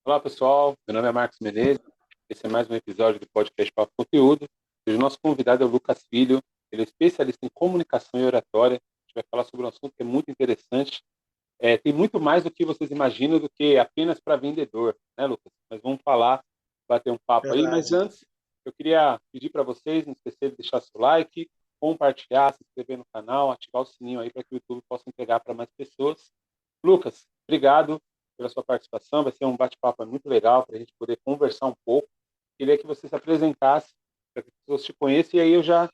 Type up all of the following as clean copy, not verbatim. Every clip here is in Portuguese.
Olá, pessoal. Meu nome é Marcos Menezes. Esse é mais um episódio do podcast Papo Conteúdo. Hoje o nosso convidado é o Lucas Filho. Ele é especialista em comunicação e oratória. A gente vai falar sobre um assunto que é muito interessante. Tem muito mais do que vocês imaginam do que apenas para vendedor, né, Lucas? Mas vamos falar, bater um papo aí. Mas Verdade. antes, eu queria pedir para vocês não esquecer de deixar seu like, compartilhar, se inscrever no canal, ativar o sininho aí para que o YouTube possa entregar para mais pessoas. Lucas, obrigado pela sua participação. Vai ser um bate-papo muito legal para a gente poder conversar um pouco. Queria que você se apresentasse para que as pessoas te conheçam. E aí eu já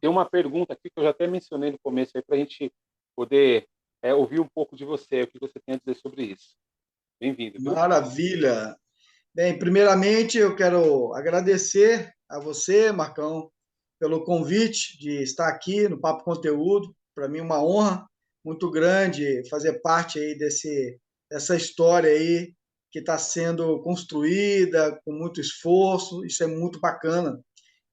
tenho uma pergunta aqui que eu já até mencionei no começo aí para a gente poder ouvir um pouco de você, o que você tem a dizer sobre isso. Bem-vindo, viu? Maravilha. Bem, primeiramente eu quero agradecer a você, Marcão, pelo convite de estar aqui no Papo Conteúdo. Para mim é uma honra muito grande fazer parte aí dessa história aí que está sendo construída com muito esforço. Isso é muito bacana.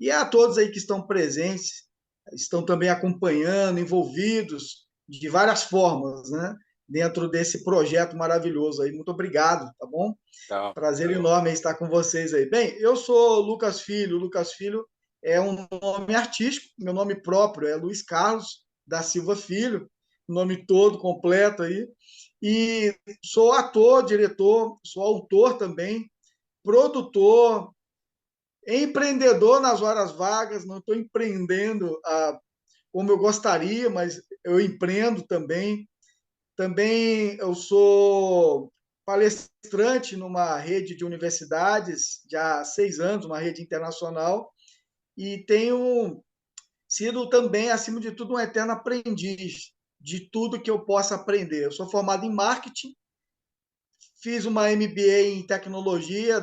E a todos aí que estão presentes, estão também acompanhando, envolvidos de várias formas, né? Dentro desse projeto maravilhoso aí. Muito obrigado, tá bom? Tá. Prazer enorme estar com vocês aí. Bem, eu sou Lucas Filho. Lucas Filho é um nome artístico. Meu nome próprio é Luiz Carlos da Silva Filho, nome todo completo aí. E sou ator, diretor, sou autor também, produtor, empreendedor nas horas vagas. Não estou empreendendo como eu gostaria, mas eu empreendo também. Também eu sou palestrante numa rede de universidades já há 6 anos, uma rede internacional, e tenho sido também, acima de tudo, um eterno aprendiz de tudo que eu possa aprender. Eu sou formado em marketing, fiz uma MBA em tecnologia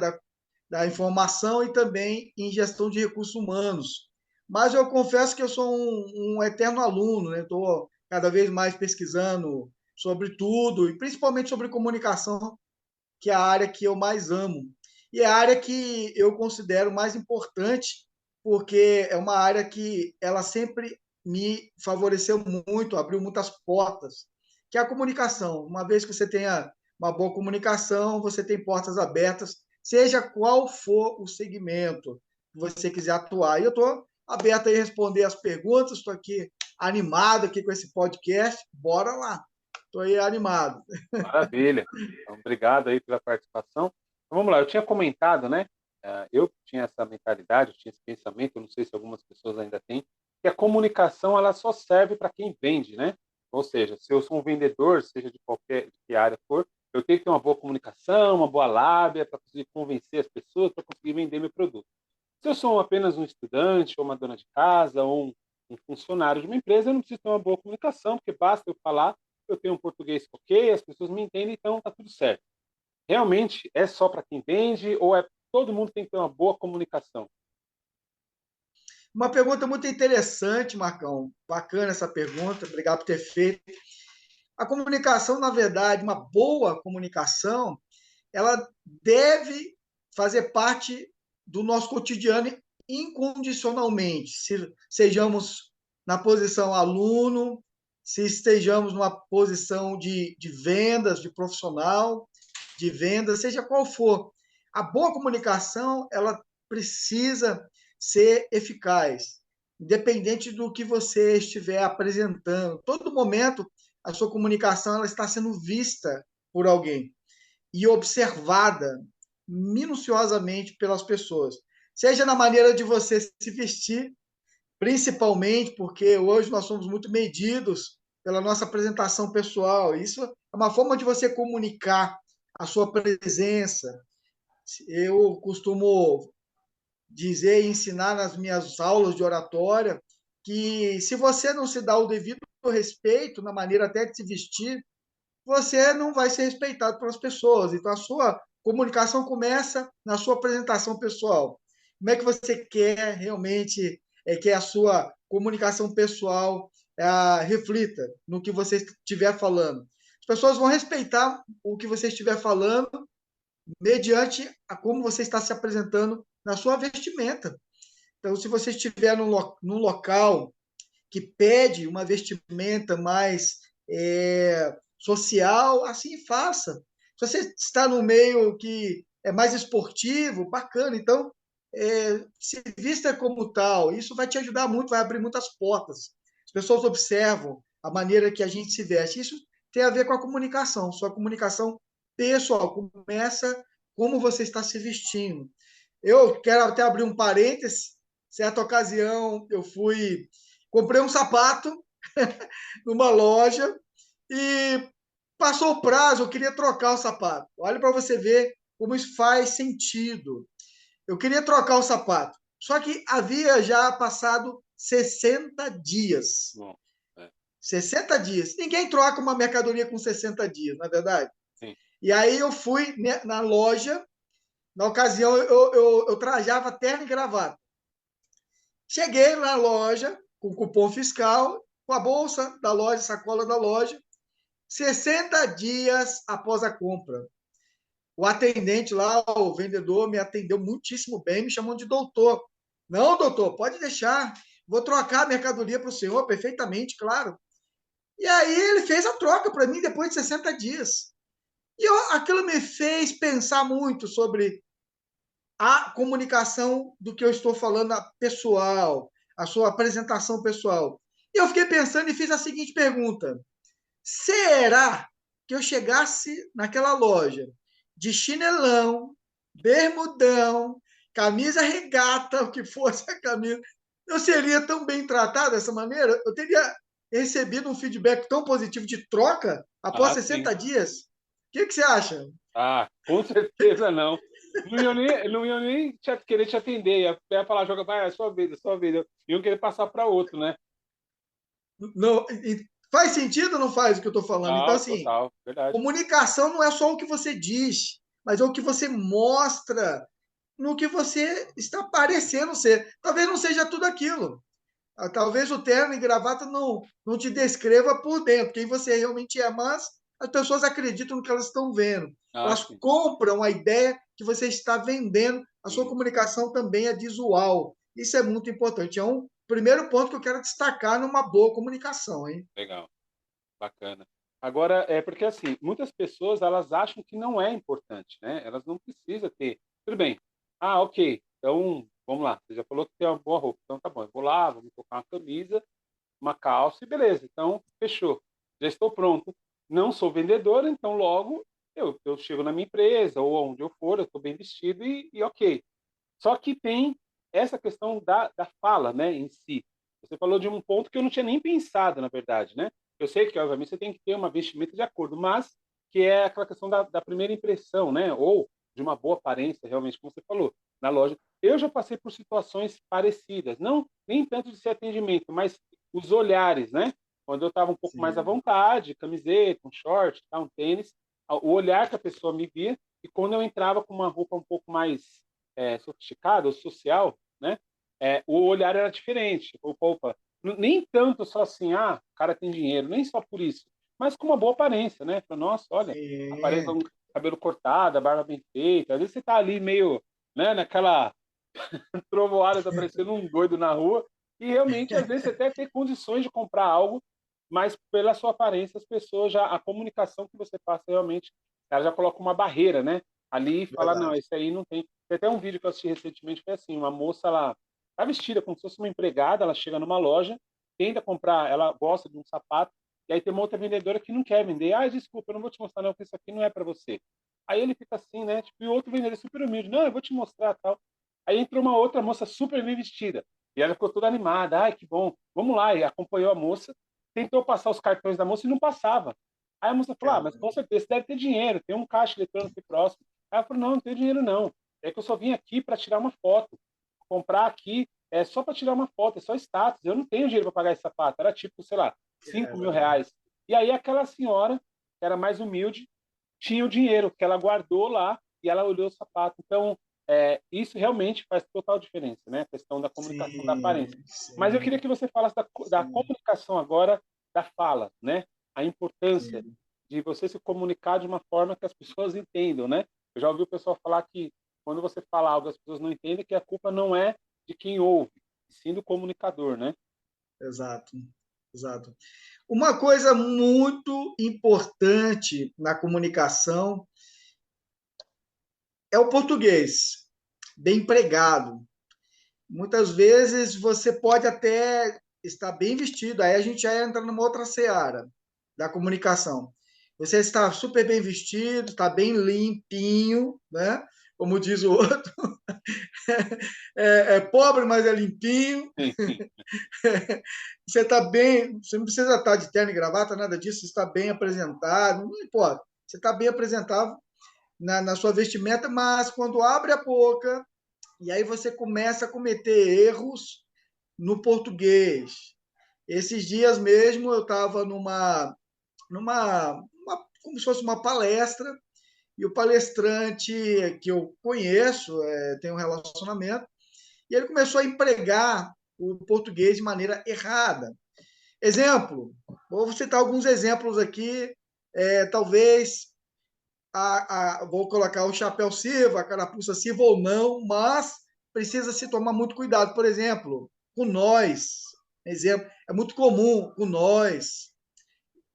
da informação e também em gestão de recursos humanos. Mas eu confesso que eu sou um eterno aluno, né? Estou cada vez mais pesquisando sobre tudo, e principalmente sobre comunicação, que é a área que eu mais amo. E é a área que eu considero mais importante, porque é uma área que ela sempre me favoreceu muito, abriu muitas portas, que é a comunicação. Uma vez que você tenha uma boa comunicação, você tem portas abertas, seja qual for o segmento que você quiser atuar. E eu estou aberto a responder as perguntas, estou aqui animado aqui com esse podcast. Bora lá, estou aí animado. Maravilha. Então, obrigado aí pela participação. Então, vamos lá, eu tinha comentado, né? Eu tinha essa mentalidade, eu tinha esse pensamento, eu não sei se algumas pessoas ainda têm, que a comunicação ela só serve para quem vende, né? Ou seja, se eu sou um vendedor, seja de que área for, eu tenho que ter uma boa comunicação, uma boa lábia para conseguir convencer as pessoas, para conseguir vender meu produto. Se eu sou apenas um estudante, ou uma dona de casa, ou um funcionário de uma empresa, eu não preciso ter uma boa comunicação, porque basta eu falar, eu tenho um português ok, as pessoas me entendem, então está tudo certo. Realmente é só para quem vende ou é todo mundo tem que ter uma boa comunicação? Uma pergunta muito interessante, Marcão. Bacana essa pergunta, obrigado por ter feito. A comunicação, na verdade, uma boa comunicação, ela deve fazer parte do nosso cotidiano incondicionalmente. Se sejamos na posição aluno, se estejamos numa posição de vendas, de profissional, de vendas, seja qual for. A boa comunicação, ela precisa ser eficaz, independente do que você estiver apresentando. Todo momento, a sua comunicação ela está sendo vista por alguém e observada minuciosamente pelas pessoas. Seja na maneira de você se vestir, principalmente porque hoje nós somos muito medidos pela nossa apresentação pessoal. Isso é uma forma de você comunicar a sua presença. Eu costumo dizer e ensinar nas minhas aulas de oratória que se você não se dá o devido respeito na maneira até de se vestir, você não vai ser respeitado pelas pessoas. Então, a sua comunicação começa na sua apresentação pessoal. Como é que você quer realmente que a sua comunicação pessoal reflita no que você estiver falando? As pessoas vão respeitar o que você estiver falando mediante a como você está se apresentando na sua vestimenta. Então, se você estiver num local que pede uma vestimenta mais social, assim faça. Se você está no meio que é mais esportivo, bacana. Então, se vista como tal. Isso vai te ajudar muito, vai abrir muitas portas. As pessoas observam a maneira que a gente se veste. Isso tem a ver com a comunicação. Sua comunicação pessoal começa como você está se vestindo. Eu quero até abrir um parênteses. Certa ocasião, comprei um sapato numa loja e passou o prazo, eu queria trocar o sapato. Olha para você ver como isso faz sentido. Eu queria trocar o sapato, só que havia já passado 60 dias. Bom, é, 60 dias. Ninguém troca uma mercadoria com 60 dias, não é verdade? sim. E aí eu fui na loja, na ocasião eu trajava terno e gravata. Cheguei na loja com cupom fiscal, com a bolsa da loja, sacola da loja, 60 dias após a compra. O atendente lá, o vendedor, me atendeu muitíssimo bem, me chamou de doutor. Não, doutor, pode deixar. Vou trocar a mercadoria para o senhor perfeitamente, claro. E aí ele fez a troca para mim depois de 60 dias. E aquilo me fez pensar muito sobre a comunicação do que eu estou falando a pessoal, a sua apresentação pessoal. E eu fiquei pensando e fiz a seguinte pergunta: será que eu chegasse naquela loja de chinelão, bermudão, camisa regata, o que fosse a camisa, eu seria tão bem tratado dessa maneira? Eu teria recebido um feedback tão positivo de troca após Ah, sim. 60 dias? O que você acha? Ah, com certeza não. Não iam nem querer te atender, ia falar, joga, vai, é sua vez, é sua vez. Iam querer passar para outro, né? Não, faz sentido ou não faz o que eu estou falando? Então, Total, assim, total, verdade. comunicação não é só o que você diz, mas é o que você mostra no que você está parecendo ser. Talvez não seja tudo aquilo. Talvez o terno e gravata não te descreva por dentro, quem você realmente é, mas as pessoas acreditam no que elas estão vendo. Ah, Elas sim. compram a ideia que você está vendendo. A sua Sim. comunicação também é visual. Isso é muito importante. É um primeiro ponto que eu quero destacar numa boa comunicação, hein? Legal, bacana. Agora, é porque assim, muitas pessoas elas acham que não é importante, né? Elas não precisam ter. Tudo bem. Ah, ok. Então, vamos lá. Você já falou que tem uma boa roupa. Então, tá bom. Eu vou lá, vou me colocar uma camisa, uma calça e beleza. Então, fechou. Já estou pronto. Não sou vendedor, então logo eu chego na minha empresa ou onde eu for, eu estou bem vestido e ok. Só que tem essa questão da fala, né, em si. Você falou de um ponto que eu não tinha nem pensado, na verdade, né? Eu sei que, obviamente, você tem que ter uma vestimenta de acordo, mas que é aquela questão da primeira impressão, né? Ou de uma boa aparência, realmente, como você falou, na loja. Eu já passei por situações parecidas, não nem tanto de ser atendimento, mas os olhares, né? Quando eu estava um pouco mais à Sim, vontade, camiseta, um short, tá, um tênis, o olhar que a pessoa me via, e quando eu entrava com uma roupa um pouco mais sofisticado ou social, né? O olhar era diferente. Tipo, opa, nem tanto só assim, ah, o cara tem dinheiro, nem só por isso, mas com uma boa aparência, né? Falei, nossa, olha, aparece sim, um cabelo cortado, a barba bem feita. Às vezes você tá ali meio, né, naquela trovoada, tá parecendo um doido na rua, e realmente, às vezes, você até tem condições de comprar algo, mas pela sua aparência, as pessoas já, a comunicação que você passa realmente, ela já coloca uma barreira, né? Ali e fala, não, verdade. esse aí não tem. Tem até um vídeo que eu assisti recentemente, foi assim, uma moça, ela tá vestida como se fosse uma empregada, ela chega numa loja, tenta comprar, ela gosta de um sapato, e aí tem uma outra vendedora que não quer vender. Ah, desculpa, eu não vou te mostrar não, porque isso aqui não é para você. Aí ele fica assim, né? Tipo, e o outro vendedor super humilde, não, eu vou te mostrar tal. Aí entrou uma outra moça super bem vestida. E ela ficou toda animada. Ai, que bom. Vamos lá. E acompanhou a moça. Tentou passar os cartões da moça e não passava. Aí a moça falou: ah, mas Caramba. com certeza você deve ter dinheiro. Tem um caixa eletrônico aqui próximo. Aí ela falou: não, não tenho dinheiro não. É que eu só vim aqui para tirar uma foto. Comprar aqui é só para tirar uma foto. É só status. Eu não tenho dinheiro para pagar esse sapato. Era tipo, sei lá, 5 mil Caramba. reais. E aí aquela senhora, que era mais humilde, tinha o dinheiro que ela guardou lá e ela olhou o sapato. Então, isso realmente faz total diferença, né? A questão da comunicação da aparência. Sim, Mas eu sim, queria que você falasse da sim, comunicação agora, da fala, né? A importância sim. de você se comunicar de uma forma que as pessoas entendam, né? Eu já ouvi o pessoal falar que quando você fala algo as pessoas não entendem, que a culpa não é de quem ouve, e sim do comunicador, né? Exato, exato. Uma coisa muito importante na comunicação é o português, bem empregado. Muitas vezes você pode até estar bem vestido, aí a gente já entra numa outra seara da comunicação. Você está super bem vestido, está bem limpinho, né? Como diz o outro, é pobre, mas é limpinho. Você está bem, você não precisa estar de terno e gravata, nada disso, você está bem apresentado, não importa. Você está bem apresentável na sua vestimenta, mas quando abre a boca, e aí você começa a cometer erros no português. Esses dias mesmo eu estava como se fosse uma palestra, e o palestrante que eu conheço, tem um relacionamento, e ele começou a empregar o português de maneira errada. Exemplo, vou citar alguns exemplos aqui, talvez vou colocar o chapéu sirva, a carapuça sirva ou não, mas precisa se tomar muito cuidado. Por exemplo, com nós, exemplo, é muito comum com nós.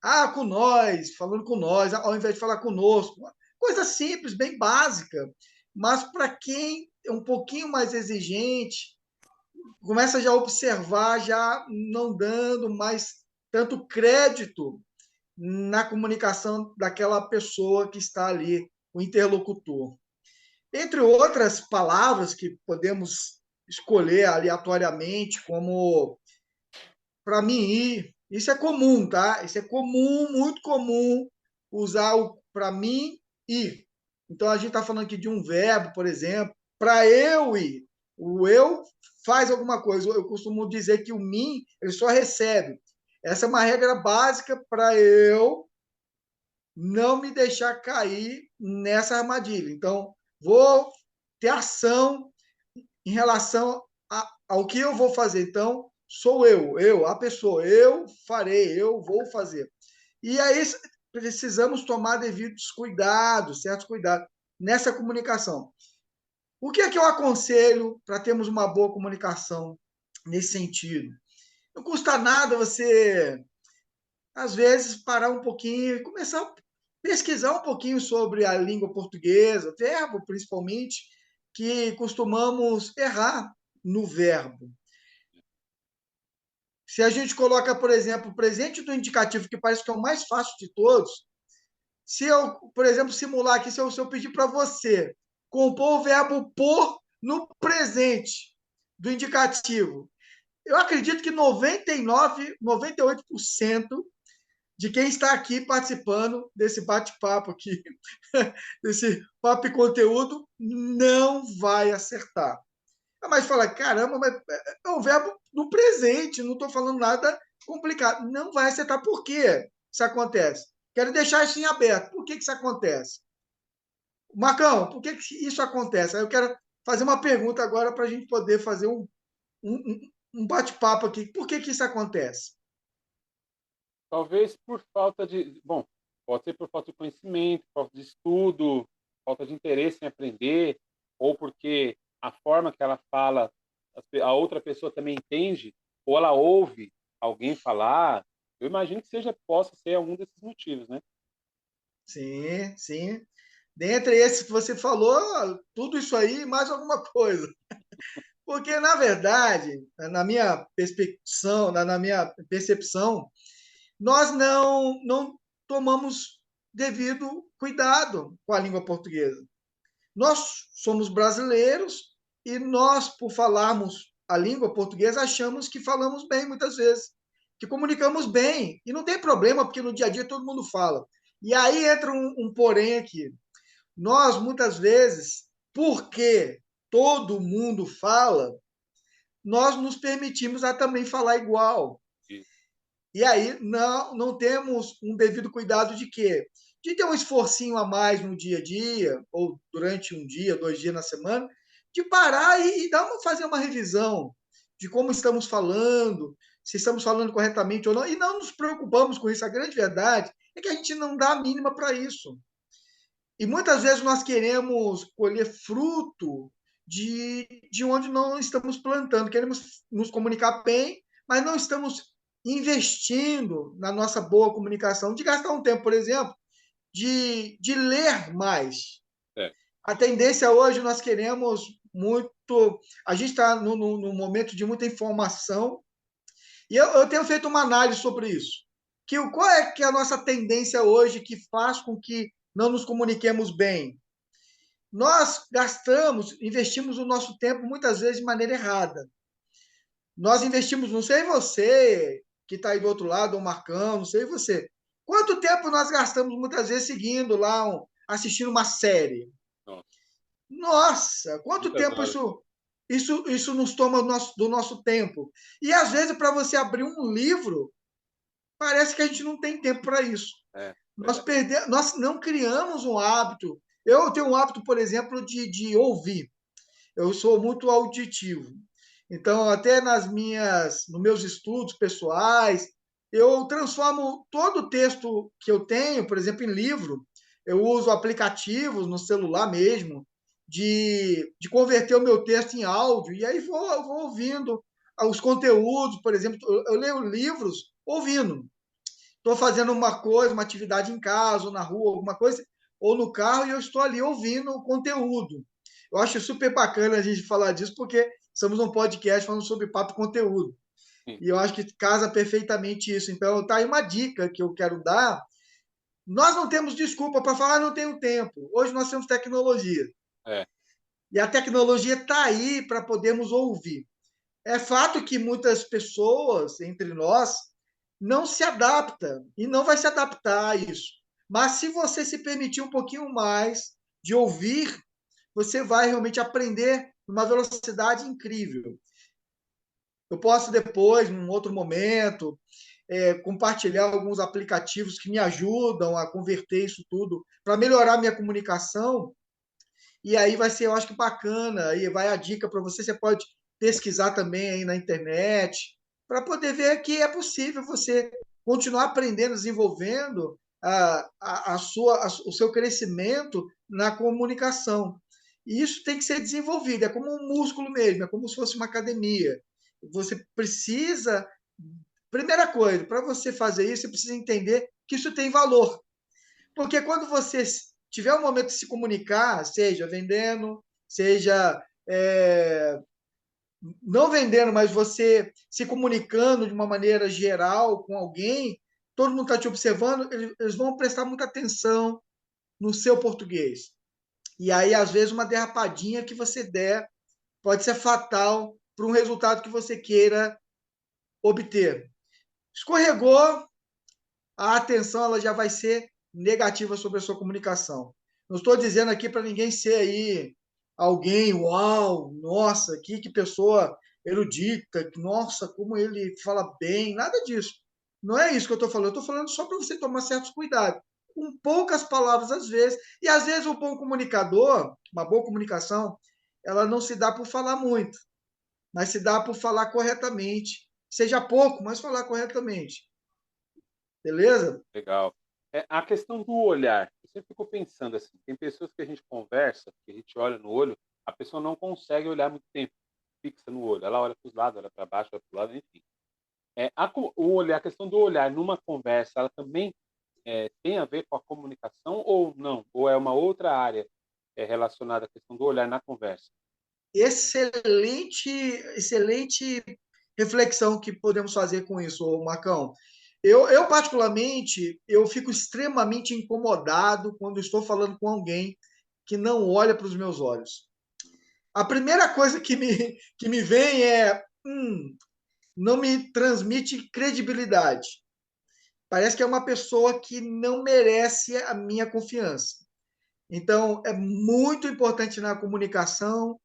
Ah, com nós, falando com nós, ao invés de falar conosco. Coisa simples, bem básica, mas para quem é um pouquinho mais exigente, começa já a observar, já não dando mais tanto crédito na comunicação daquela pessoa que está ali, o interlocutor. Entre outras palavras que podemos escolher aleatoriamente, como para mim ir, isso é comum, tá? Isso é comum, muito comum usar o para mim ir. Então a gente está falando aqui de um verbo, por exemplo, para eu ir. O eu faz alguma coisa. Eu costumo dizer que o mim ele só recebe. Essa é uma regra básica para eu não me deixar cair nessa armadilha. Então, vou ter ação em relação ao que eu vou fazer. Então, sou eu, a pessoa, eu farei, eu vou fazer. E aí precisamos tomar devidos cuidados, certos cuidados nessa comunicação. O que é que eu aconselho para termos uma boa comunicação nesse sentido? Não custa nada você às vezes, parar um pouquinho e começar a pesquisar um pouquinho sobre a língua portuguesa, verbo principalmente, que costumamos errar no verbo. Se a gente coloca, por exemplo, o presente do indicativo, que parece que é o mais fácil de todos, se eu, por exemplo, simular aqui, se eu pedir para você compor o verbo por no presente do indicativo, eu acredito que 99, 98% de quem está aqui participando desse bate-papo aqui, desse papo e conteúdo, não vai acertar. Mas fala, caramba, mas é um verbo no presente, não estou falando nada complicado. Não vai acertar. Por que isso acontece? Quero deixar isso em aberto. Por que isso acontece? Marcão, por que isso acontece? Aí eu quero fazer uma pergunta agora para a gente poder fazer um bate-papo aqui. Por que isso acontece? Talvez por falta de. Bom, pode ser por falta de conhecimento, falta de estudo, falta de interesse em aprender, ou porque a forma que ela fala, a outra pessoa também entende, ou ela ouve alguém falar. Eu imagino que possa ser algum desses motivos, né? Sim, sim. Dentre esses que você falou, tudo isso aí e mais alguma coisa. Porque, na verdade, na minha percepção, nós não tomamos devido cuidado com a língua portuguesa. Nós somos brasileiros e nós, por falarmos a língua portuguesa, achamos que falamos bem muitas vezes, que comunicamos bem. E não tem problema, porque no dia a dia todo mundo fala. E aí entra um porém aqui. Nós, muitas vezes, porque todo mundo fala, nós nos permitimos a também falar igual. E, E aí não temos um devido cuidado de quê? De ter um esforcinho a mais no dia a dia, ou durante um dia, 2 dias na semana, de parar e fazer uma revisão de como estamos falando, se estamos falando corretamente ou não, e não nos preocupamos com isso. A grande verdade é que a gente não dá a mínima para isso. E muitas vezes nós queremos colher fruto de onde não estamos plantando. Queremos nos comunicar bem, mas não estamos investindo na nossa boa comunicação, de gastar um tempo, por exemplo, de ler mais. é. A tendência hoje, nós queremos muito. A gente está num momento de muita informação, e eu tenho feito uma análise sobre isso. Qual é que é a nossa tendência hoje que faz com que não nos comuniquemos bem? Nós gastamos, investimos o nosso tempo muitas vezes de maneira errada. Nós investimos, não sei você, que está aí do outro lado, o Marcão, não sei você. Quanto tempo nós gastamos muitas vezes seguindo lá, assistindo uma série? Nossa, Nossa, quanto muitas tempo horas. isso nos toma do nosso tempo? E às vezes, para você abrir um livro, parece que a gente não tem tempo para isso. É, Nós, verdade. nós não criamos um hábito. Eu tenho um hábito, por exemplo, de ouvir. Eu sou muito auditivo. Então, até nos meus estudos pessoais, eu transformo todo o texto que eu tenho, por exemplo, em livro. Eu uso aplicativos no celular mesmo, de converter o meu texto em áudio, e aí vou ouvindo os conteúdos, por exemplo, eu leio livros ouvindo. Estou fazendo uma coisa, uma atividade em casa, ou na rua, alguma coisa, ou no carro, e eu estou ali ouvindo o conteúdo. Eu acho super bacana a gente falar disso, porque estamos num podcast falando sobre papo e conteúdo. Sim, E eu acho que casa perfeitamente isso. Então, tá aí uma dica que eu quero dar. Nós não temos desculpa para falar, não tenho tempo. Hoje nós temos tecnologia. é, E a tecnologia está aí para podermos ouvir. É fato que muitas pessoas entre nós não se adaptam e não vai se adaptar a isso. Mas se você se permitir um pouquinho mais de ouvir, você vai realmente aprender numa velocidade incrível. Eu posso depois, num outro momento, compartilhar alguns aplicativos que me ajudam a converter isso tudo para melhorar minha comunicação. E aí vai ser, eu acho que bacana. Aí vai a dica para você. Você pode pesquisar também aí na internet para poder ver que é possível você continuar aprendendo, desenvolvendo o seu crescimento na comunicação. E isso tem que ser desenvolvido, é como um músculo mesmo, é como se fosse uma academia. Você precisa, primeira coisa, para você fazer isso, você precisa entender que isso tem valor. Porque quando você tiver um momento de se comunicar, seja vendendo, seja não vendendo, mas você se comunicando de uma maneira geral com alguém, todo mundo está te observando, eles vão prestar muita atenção no seu português. E aí, às vezes, uma derrapadinha que você der pode ser fatal para um resultado que você queira obter. Escorregou, a atenção ela já vai ser negativa sobre a sua comunicação. Não estou dizendo aqui para ninguém ser aí alguém, uau, nossa, que pessoa erudita, nossa, como ele fala bem, nada disso. Não é isso que eu estou falando. Eu estou falando só para você tomar certos cuidados, com poucas palavras às vezes, e às vezes um bom comunicador, uma boa comunicação, ela não se dá por falar muito, mas se dá por falar corretamente. Seja pouco, mas falar corretamente. Beleza? legal. A questão do olhar, eu sempre fico pensando assim, tem pessoas que a gente conversa, que a gente olha no olho, a pessoa não consegue olhar muito tempo, fixa no olho. Ela olha para os lados, olha para baixo, olha para o lado, enfim. A questão do olhar numa conversa, ela também tem a ver com a comunicação ou não? Ou é uma outra área relacionada à questão do olhar na conversa? Excelente, excelente reflexão que podemos fazer com isso, Marcão. Particularmente, eu fico extremamente incomodado quando estou falando com alguém que não olha para os meus olhos. A primeira coisa que me vem é, não me transmite credibilidade. Parece que é uma pessoa que não merece a minha confiança. Então, é muito importante na comunicação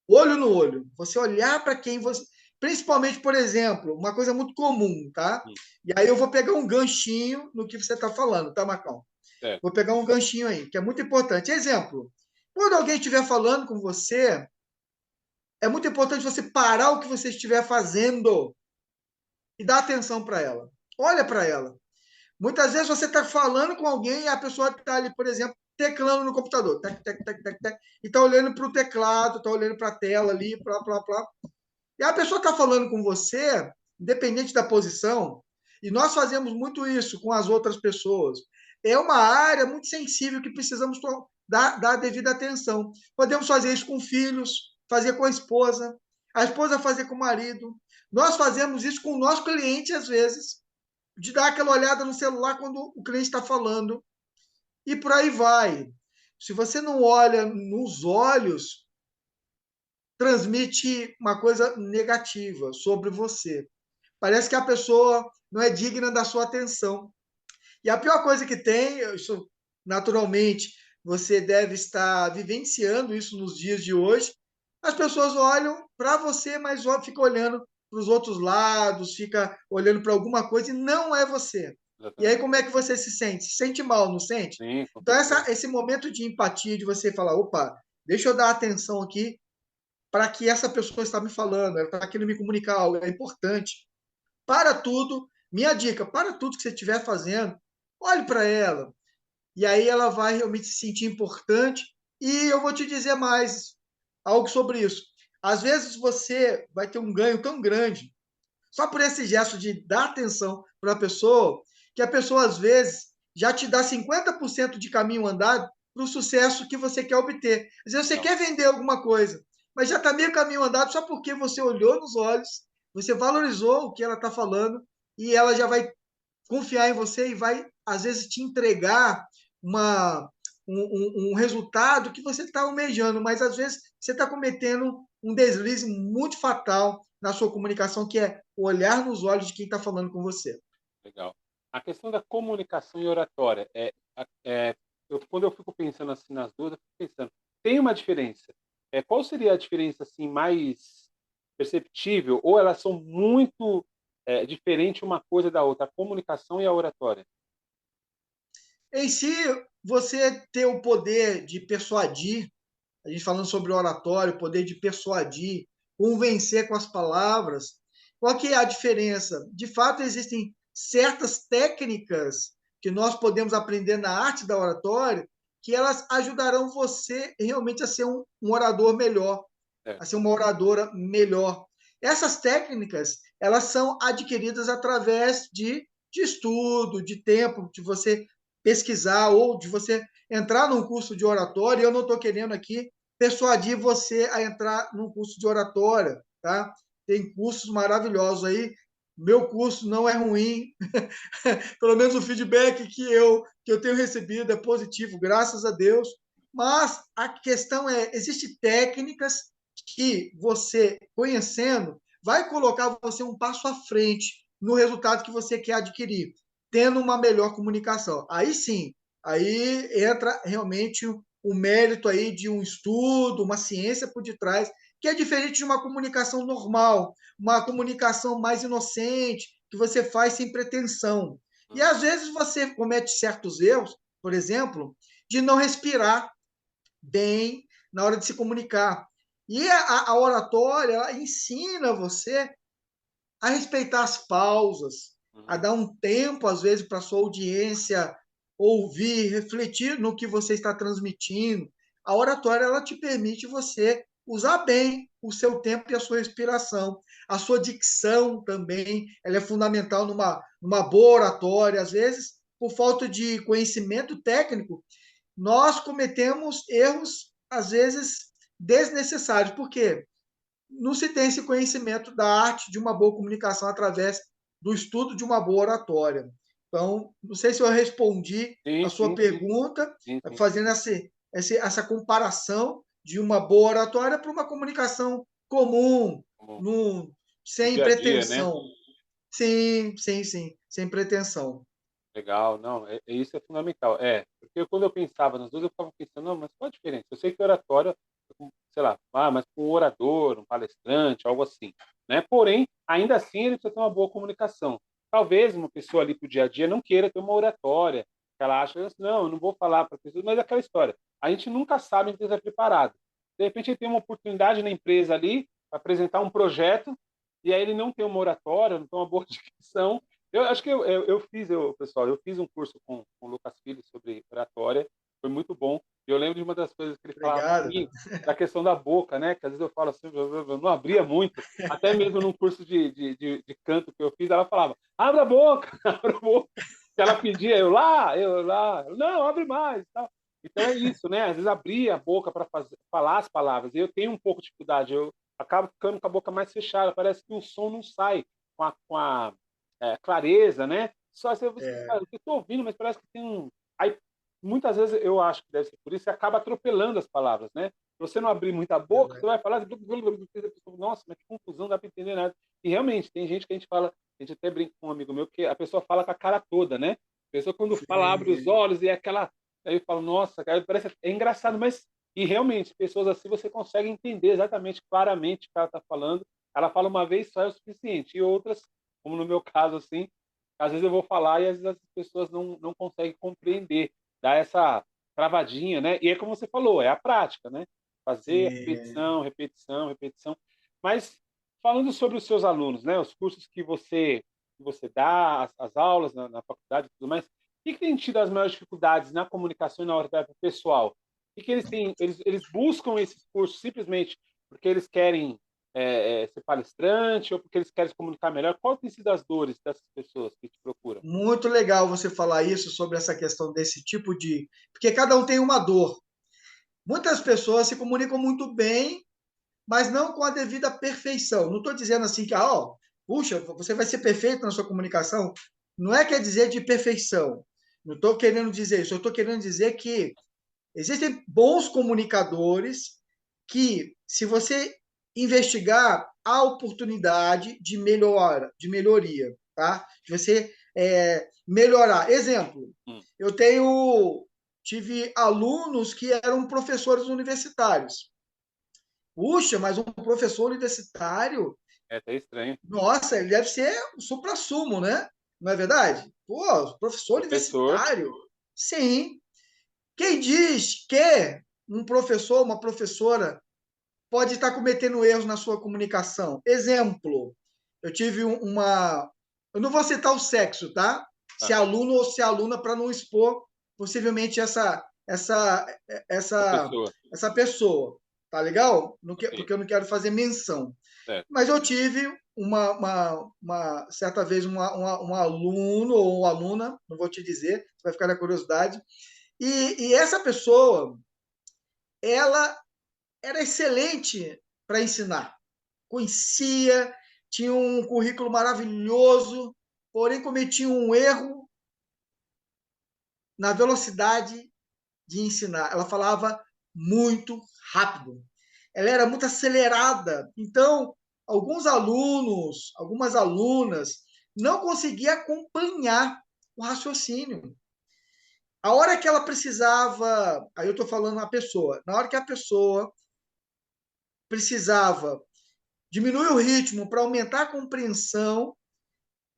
olho no olho. Você olhar para quem você. Principalmente, por exemplo, uma coisa muito comum, tá? Hum, E aí eu vou pegar um ganchinho no que você está falando, tá, Marcão? certo. Vou pegar um ganchinho aí, que é muito importante. Exemplo: quando alguém estiver falando com você, é muito importante você parar o que você estiver fazendo e dar atenção para ela. Olha para ela. Muitas vezes você está falando com alguém e a pessoa está ali, por exemplo, teclando no computador, tec, tec, tec, tec, tec, e está olhando para o teclado, está olhando para a tela ali, plá. E a pessoa está falando com você, independente da posição, e nós fazemos muito isso com as outras pessoas. É uma área muito sensível que precisamos dar a devida atenção. Podemos fazer isso com filhos, fazer com a esposa fazer com o marido. Nós fazemos isso com o nosso cliente, às vezes, de dar aquela olhada no celular quando o cliente está falando, e por aí vai. Se você não olha nos olhos, transmite uma coisa negativa sobre você. Parece que a pessoa não é digna da sua atenção. E a pior coisa que tem, isso naturalmente você deve estar vivenciando isso nos dias de hoje, as pessoas olham para você, mas ficam olhando para os outros lados, fica olhando para alguma coisa e não é você. E aí Exatamente. como é que você se sente? Se sente mal, não sente? Sim, com Então certeza. esse momento de empatia, de você falar, opa, deixa eu dar atenção aqui para que essa pessoa está me falando, ela está querendo me comunicar algo, é importante. Para tudo, minha dica, para tudo que você estiver fazendo, olhe para ela. E aí ela vai realmente se sentir importante. E eu vou te dizer mais algo sobre isso. Às vezes você vai ter um ganho tão grande só por esse gesto de dar atenção para a pessoa, que a pessoa às vezes já te dá 50% de caminho andado para o sucesso que você quer obter. Às vezes você Legal. quer vender alguma coisa, mas já está meio caminho andado só porque você olhou nos olhos, você valorizou o que ela está falando e ela já vai confiar em você e vai, às vezes, te entregar um resultado que você está almejando, mas às vezes você está cometendo um deslize muito fatal na sua comunicação, que é olhar nos olhos de quem está falando com você. Legal. A questão da comunicação e oratória, quando eu fico pensando assim nas duas, eu fico pensando, tem uma diferença. Qual seria a diferença assim mais perceptível? Ou elas são muito diferentes uma coisa da outra, a comunicação e a oratória? Em si, você ter o poder de persuadir, a gente falando sobre oratório, o poder de persuadir, convencer com as palavras, qual que é a diferença? De fato, existem certas técnicas que nós podemos aprender na arte da oratória que elas ajudarão você realmente a ser um orador melhor, É, a ser uma oradora melhor. Essas técnicas, elas são adquiridas através de estudo, de tempo, de você pesquisar ou de você entrar num curso de oratória. Eu não estou querendo aqui persuadir você a entrar num curso de oratória, tá? Tem cursos maravilhosos aí. Meu curso não é ruim, pelo menos o feedback que eu tenho recebido é positivo, graças a Deus. Mas a questão é, existem técnicas que você, conhecendo, vai colocar você um passo à frente no resultado que você quer adquirir, tendo uma melhor comunicação. Aí sim, aí entra realmente o mérito aí de um estudo, uma ciência por detrás, que é diferente de uma comunicação normal, uma comunicação mais inocente, que você faz sem pretensão. E hum, às vezes você comete certos erros, por exemplo, de não respirar bem na hora de se comunicar. E a oratória, ela ensina você a respeitar as pausas, a uhum. dar um tempo, às vezes, para a sua audiência ouvir, refletir no que você está transmitindo. A oratória, ela te permite você usar bem o seu tempo e a sua respiração. A sua dicção também, ela é fundamental numa boa oratória. Às vezes, por falta de conhecimento técnico, nós cometemos erros, às vezes, desnecessários. Por quê? Não se tem esse conhecimento da arte de uma boa comunicação através do estudo de uma boa oratória. Então, não sei se eu respondi a Sim, sua sim, sim, pergunta, sim, sim. fazendo essa comparação de uma boa oratória para uma comunicação comum, Como num, no sem dia a dia, né? pretensão. Sim, sim, sim, sem pretensão. Legal, não, isso é fundamental. Porque quando eu pensava nas duas, eu ficava pensando, não, mas qual a diferença? Eu sei que oratória, sei lá, mas com um orador, um palestrante, algo assim, né? Porém, ainda assim, ele precisa ter uma boa comunicação. Talvez uma pessoa ali para o dia a dia não queira ter uma oratória, que ela acha, não, eu não vou falar para pessoas, mas é aquela história. A gente nunca sabe em que está preparado. De repente, ele tem uma oportunidade na empresa ali, para apresentar um projeto, e aí ele não tem uma oratória, não tem uma boa dicção. Eu acho que pessoal, eu fiz um curso com o Lucas Filho sobre oratória, foi muito bom. E eu lembro de uma das coisas que ele falava para Obrigado. mim, da questão da boca, né? Que às vezes eu falo assim, eu não abria muito, até mesmo num curso de canto que eu fiz, ela falava, abre a boca, abre a boca. Que ela pedia, eu lá, não, abre mais. Tal. Então é isso, né? Às vezes abrir a boca para falar as palavras. Eu tenho um pouco de dificuldade, eu acabo ficando com a boca mais fechada, parece que o som não sai com a clareza, né? Só você É, fala, eu estou ouvindo, mas parece que tem um. Aí, muitas vezes eu acho que deve ser por isso, você acaba atropelando as palavras, né? Se você não abrir muita boca, você verdade. vai falar, nossa, mas que confusão, não dá para entender nada. E realmente, tem gente que a gente fala, a gente até brinca com um amigo meu, que a pessoa fala com a cara toda, né? A pessoa, quando fala, abre os Sim, olhos e é aquela. Aí eu falo, nossa, cara, parece é engraçado, mas. E realmente, pessoas assim você consegue entender exatamente, claramente o que ela está falando. Ela fala uma vez só é o suficiente. E outras, como no meu caso, assim, às vezes eu vou falar e às vezes as pessoas não conseguem compreender, dá essa travadinha, né? E é como você falou, é a prática, né? Fazer sim. repetição, repetição, repetição. Mas falando sobre os seus alunos, né? Os cursos que você dá, as aulas na faculdade e tudo mais, o que tem tido as maiores dificuldades na comunicação e na ordem pessoal? O que eles têm? Eles buscam esses cursos simplesmente porque eles querem ser palestrante ou porque eles querem se comunicar melhor? Qual tem sido as dores dessas pessoas que te procuram? Muito legal você falar isso sobre essa questão desse tipo de. Porque cada um tem uma dor. Muitas pessoas se comunicam muito bem, mas não com a devida perfeição. Não estou dizendo assim que, puxa, você vai ser perfeito na sua comunicação. Não é quer dizer de perfeição. Não estou querendo dizer isso. Eu estou querendo dizer que existem bons comunicadores que, se você investigar, há oportunidade de melhoria, tá? De você melhorar. Exemplo, Hum, eu tive alunos que eram professores universitários. Puxa, mas um professor universitário, é até estranho. nossa, ele deve ser o suprassumo, né? Não é verdade? Pô, professor Professor, universitário. Sim. Quem diz que um professor, uma professora, pode estar cometendo erros na sua comunicação? Exemplo, eu tive uma. Eu não vou citar o sexo, tá? Se é ah, aluno ou se é aluna, para não expor possivelmente a essa, pessoa, essa pessoa. Tá legal? ok, Porque eu não quero fazer menção. certo. Mas eu tive certa vez um aluno ou uma aluna, não vou te dizer, vai ficar na curiosidade, e essa pessoa, ela era excelente para ensinar. Conhecia, tinha um currículo maravilhoso, porém cometia um erro na velocidade de ensinar. Ela falava muito rápido. Ela era muito acelerada. Então, alguns alunos, algumas alunas não conseguiam acompanhar o raciocínio. A hora que ela precisava, aí eu estou falando a pessoa, na hora que a pessoa precisava diminuir o ritmo para aumentar a compreensão,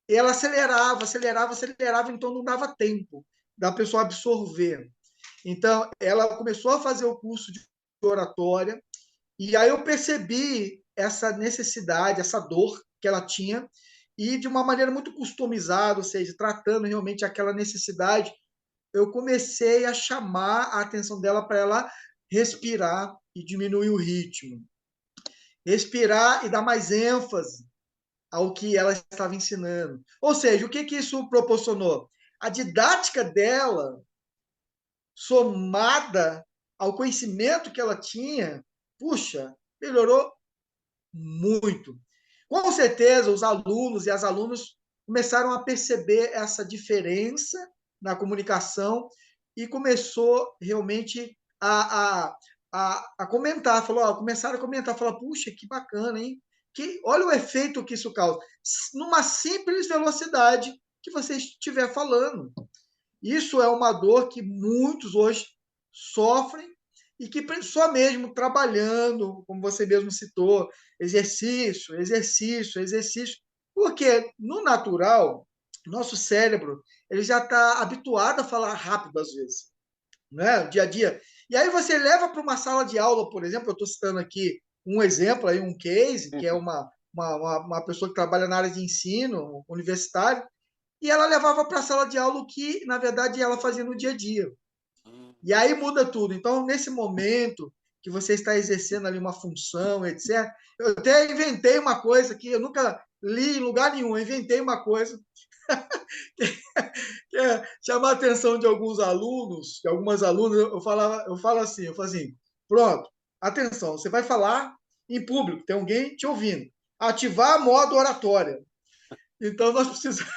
ela acelerava, acelerava, acelerava, então não dava tempo da pessoa absorver. Então, ela começou a fazer o curso de oratória, e aí eu percebi essa necessidade, essa dor que ela tinha, e de uma maneira muito customizada, ou seja, tratando realmente aquela necessidade, eu comecei a chamar a atenção dela para ela respirar e diminuir o ritmo. Respirar e dar mais ênfase ao que ela estava ensinando. Ou seja, o que, que isso proporcionou? A didática dela, somada ao conhecimento que ela tinha, puxa, melhorou muito. Com certeza, os alunos e as alunas começaram a perceber essa diferença na comunicação e começou realmente a comentar, começaram a comentar, falou, puxa, que bacana, hein? Olha o efeito que isso causa, numa simples velocidade que você estiver falando. Isso é uma dor que muitos hoje sofrem e que só mesmo trabalhando, como você mesmo citou, exercício, exercício, exercício, porque no natural, nosso cérebro ele já está habituado a falar rápido às vezes, né? Dia a dia. E aí você leva para uma sala de aula, por exemplo, eu estou citando aqui um exemplo, aí, um case, que é uma pessoa que trabalha na área de ensino universitário, e ela levava para a sala de aula o que, na verdade, ela fazia no dia a dia. Hum, E aí muda tudo. Então, nesse momento que você está exercendo ali uma função, etc., eu até inventei uma coisa que eu nunca li em lugar nenhum, eu inventei uma coisa. chamar a atenção de alguns alunos, de algumas alunas, eu falo assim, pronto, atenção, você vai falar em público, tem alguém te ouvindo. Ativar modo oratória. Então, nós precisamos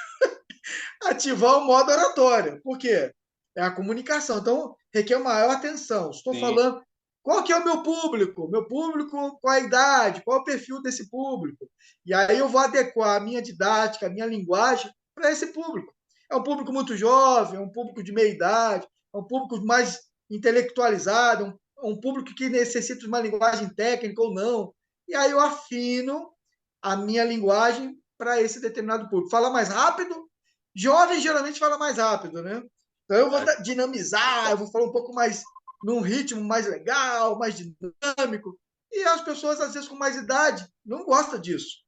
ativar o modo oratório. Por quê? É a comunicação. Então, requer maior atenção. Estou Sim, falando, qual que é o meu público? Meu público, qual a idade? Qual é o perfil desse público? E aí eu vou adequar a minha didática, a minha linguagem para esse público. É um público muito jovem, é um público de meia idade, é um público mais intelectualizado, um público que necessita de uma linguagem técnica ou não. E aí eu afino a minha linguagem para esse determinado público. Fala mais rápido. Jovem geralmente fala mais rápido, né? Então eu vou verdade. dinamizar, eu vou falar um pouco mais num ritmo mais legal, mais dinâmico. E as pessoas, às vezes, com mais idade, não gostam disso.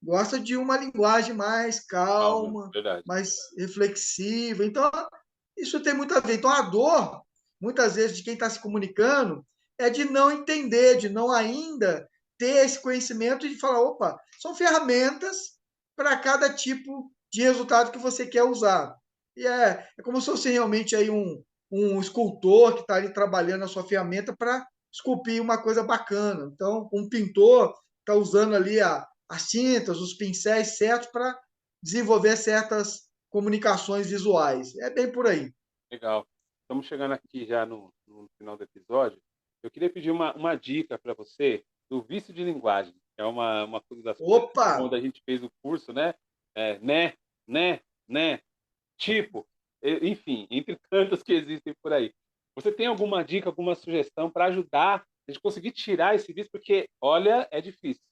Gosta de uma linguagem mais Calma, calma, verdade. mais reflexiva. Então, isso tem muito a ver. Então, a dor, muitas vezes, de quem está se comunicando, é de não entender, de não ainda ter esse conhecimento e de falar, opa, são ferramentas para cada tipo de resultado que você quer usar. E é como se fosse realmente aí um escultor que está ali trabalhando a sua ferramenta para esculpir uma coisa bacana. Então, um pintor está usando ali as tintas, os pincéis certos para desenvolver certas comunicações visuais. É bem por aí. Legal. Estamos chegando aqui já no final do episódio. Eu queria pedir uma dica para você do vício de linguagem. É uma coisa das coisas Opa! quando a gente fez o curso, né? É, né, né, tipo, enfim, entre tantos que existem por aí. Você tem alguma dica, alguma sugestão para ajudar a gente conseguir tirar esse vício? Porque, olha, é difícil.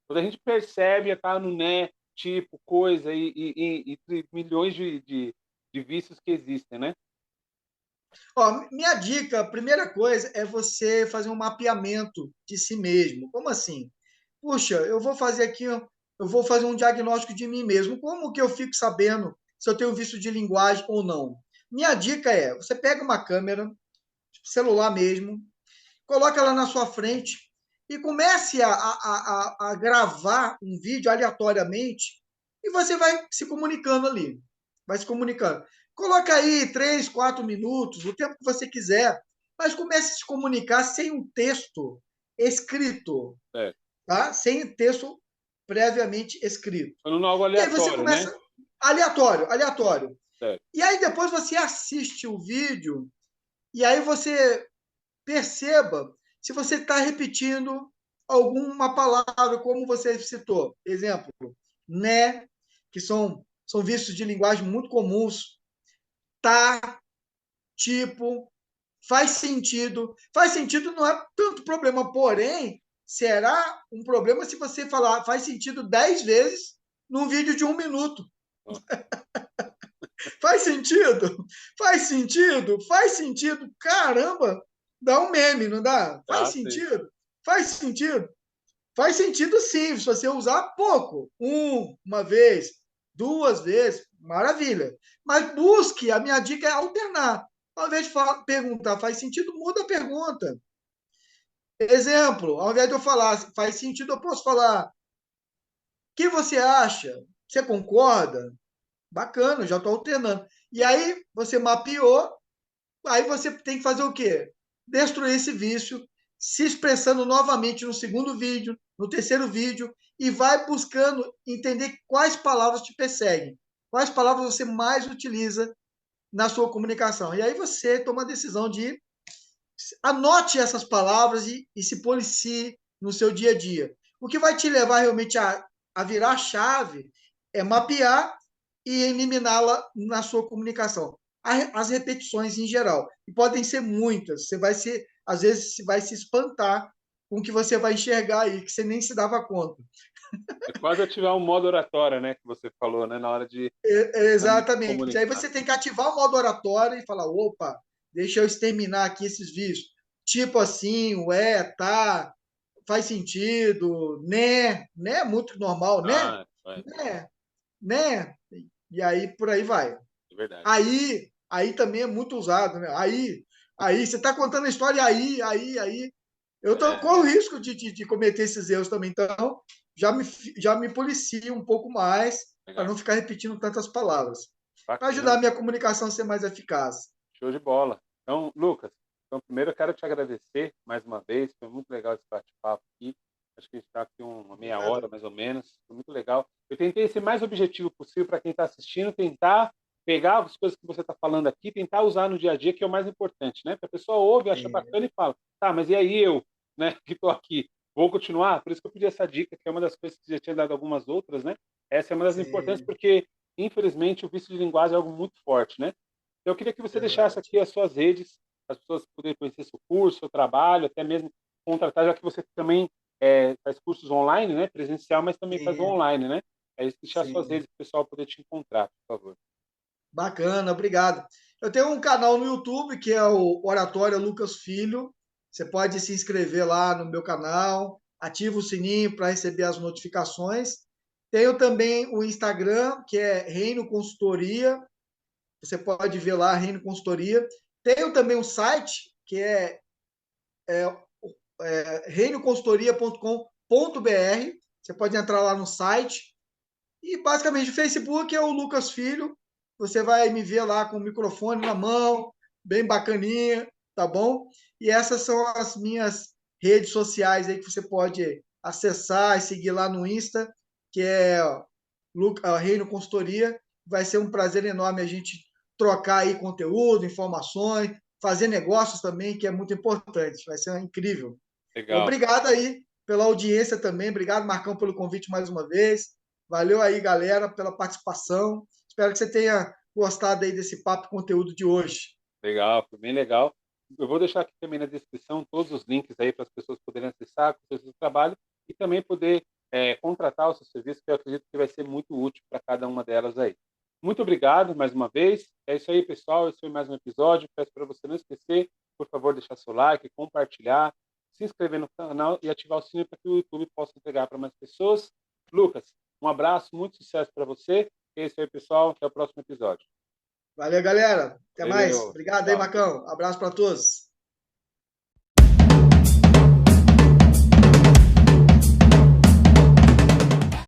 Quando a gente percebe, já tá no né, tipo, coisa e milhões de vícios que existem, né? Ó, minha dica, a primeira coisa é você fazer um mapeamento de si mesmo. Como assim? Puxa, eu vou fazer aqui, eu vou fazer um diagnóstico de mim mesmo. Como que eu fico sabendo se eu tenho vício de linguagem ou não? Minha dica é: você pega uma câmera, celular mesmo, coloca ela na sua frente e comece a gravar um vídeo aleatoriamente e você vai se comunicando ali. Vai se comunicando. Coloca aí 3, 4 minutos, o tempo que você quiser, mas comece a se comunicar sem um texto escrito, É. tá? Sem texto previamente escrito. Falando algo E aí você aleatório, né? começa aleatório, aleatório. Certo. E aí depois você assiste o vídeo e aí você perceba se você está repetindo alguma palavra, como você citou. Exemplo, né, que são vícios de linguagem muito comuns. Tá, tipo, faz sentido. Faz sentido não é tanto problema, porém, será um problema se você falar faz sentido 10 vezes num vídeo de 1 minuto. Ó, Faz sentido? Faz sentido? Faz sentido? Caramba! Dá um meme, não dá? Faz tá, sim. sentido? Faz sentido? Faz sentido sim, se você usar pouco. Uma vez, 2 vezes, maravilha. Mas busque, a minha dica é alternar. Ao invés de perguntar faz sentido, muda a pergunta. Exemplo, ao invés de eu falar faz sentido, eu posso falar: o que você acha? Você concorda? Bacana, já estou alternando. E aí você mapeou, aí você tem que fazer o quê? Destruir esse vício, se expressando novamente no segundo vídeo, no terceiro vídeo, e vai buscando entender quais palavras te perseguem, quais palavras você mais utiliza na sua comunicação. E aí você toma a decisão de anote essas palavras e se policie no seu dia a dia. O que vai te levar realmente a virar a chave é mapear e eliminá-la na sua comunicação. As repetições em geral. E podem ser muitas. Você vai se, às vezes, vai se espantar com o que você vai enxergar aí, que você nem se dava conta. É quase ativar um modo oratório, né? Que você falou, né? Na hora de realmente se Exatamente. Aí comunicar. você tem que ativar o modo oratório e falar: opa, deixa eu exterminar aqui esses vícios. Tipo assim, ué, tá, faz sentido, né é muito normal, Ah, é, né, né, e aí por aí vai. é verdade. Aí também é muito usado, né? Aí, você está contando a história aí. Eu corro o É, risco de cometer esses erros também, então já me policio um pouco mais para Legal. não ficar repetindo tantas palavras, para ajudar a Bacana. minha comunicação a ser mais eficaz. Show de bola. Então, Lucas, então, primeiro eu quero te agradecer mais uma vez. Foi muito legal esse bate-papo aqui. Acho que a gente está aqui uma meia hora, Obrigado. mais ou menos. Foi muito legal. Eu tentei ser mais objetivo possível para quem está assistindo, tentar pegar as coisas que você está falando aqui, tentar usar no dia a dia, que é o mais importante, né? Porque a pessoa ouve, acha É, bacana e fala, tá, mas e aí eu, né, que estou aqui? Vou continuar? Por isso que eu pedi essa dica, que é uma das coisas que já tinha dado algumas outras, né? Essa é uma das importantes, sim, porque, infelizmente, o vício de linguagem é algo muito forte, né? Eu queria que você deixasse verdade. aqui as suas redes, as pessoas poderem conhecer seu curso, seu trabalho, até mesmo contratar, já que você também faz cursos online, né, presencial, mas também faz Sim, online, né? É isso, deixar as suas sim. redes para o pessoal poder te encontrar, por favor. Bacana, obrigado. Eu tenho um canal no YouTube que é o Oratória Lucas Filho. Você pode se inscrever lá no meu canal, ativa o sininho para receber as notificações. Tenho também o Instagram, que é Reino Consultoria. Você pode ver lá, Reino Consultoria. Tenho também um site, que é reinoconsultoria.com.br. Você pode entrar lá no site. E basicamente o Facebook é o Lucas Filho. Você vai me ver lá com o microfone na mão, bem bacaninha, tá bom? E essas são as minhas redes sociais aí que você pode acessar e seguir lá no Insta, que é Reino Consultoria. Vai ser um prazer enorme a gente trocar aí conteúdo, informações, fazer negócios também, que é muito importante. Vai ser incrível. Legal. Obrigado aí pela audiência também. Obrigado, Marcão, pelo convite mais uma vez. Valeu aí, galera, pela participação. Espero que você tenha gostado aí desse papo conteúdo de hoje. Legal, foi bem legal. Eu vou deixar aqui também na descrição todos os links aí para as pessoas poderem acessar, conhecer o seu trabalho e também poder contratar o seu serviço, que eu acredito que vai ser muito útil para cada uma delas aí. Muito obrigado mais uma vez. É isso aí, pessoal. Esse foi mais um episódio. Peço para você não esquecer, por favor, deixar seu like, compartilhar, se inscrever no canal e ativar o sininho para que o YouTube possa entregar para mais pessoas. Lucas, um abraço, muito sucesso para você. É isso aí, pessoal. Até o próximo episódio. Valeu, galera. Até mais. Valeu, Obrigado aí, tchau. Marcão. Abraço para todos.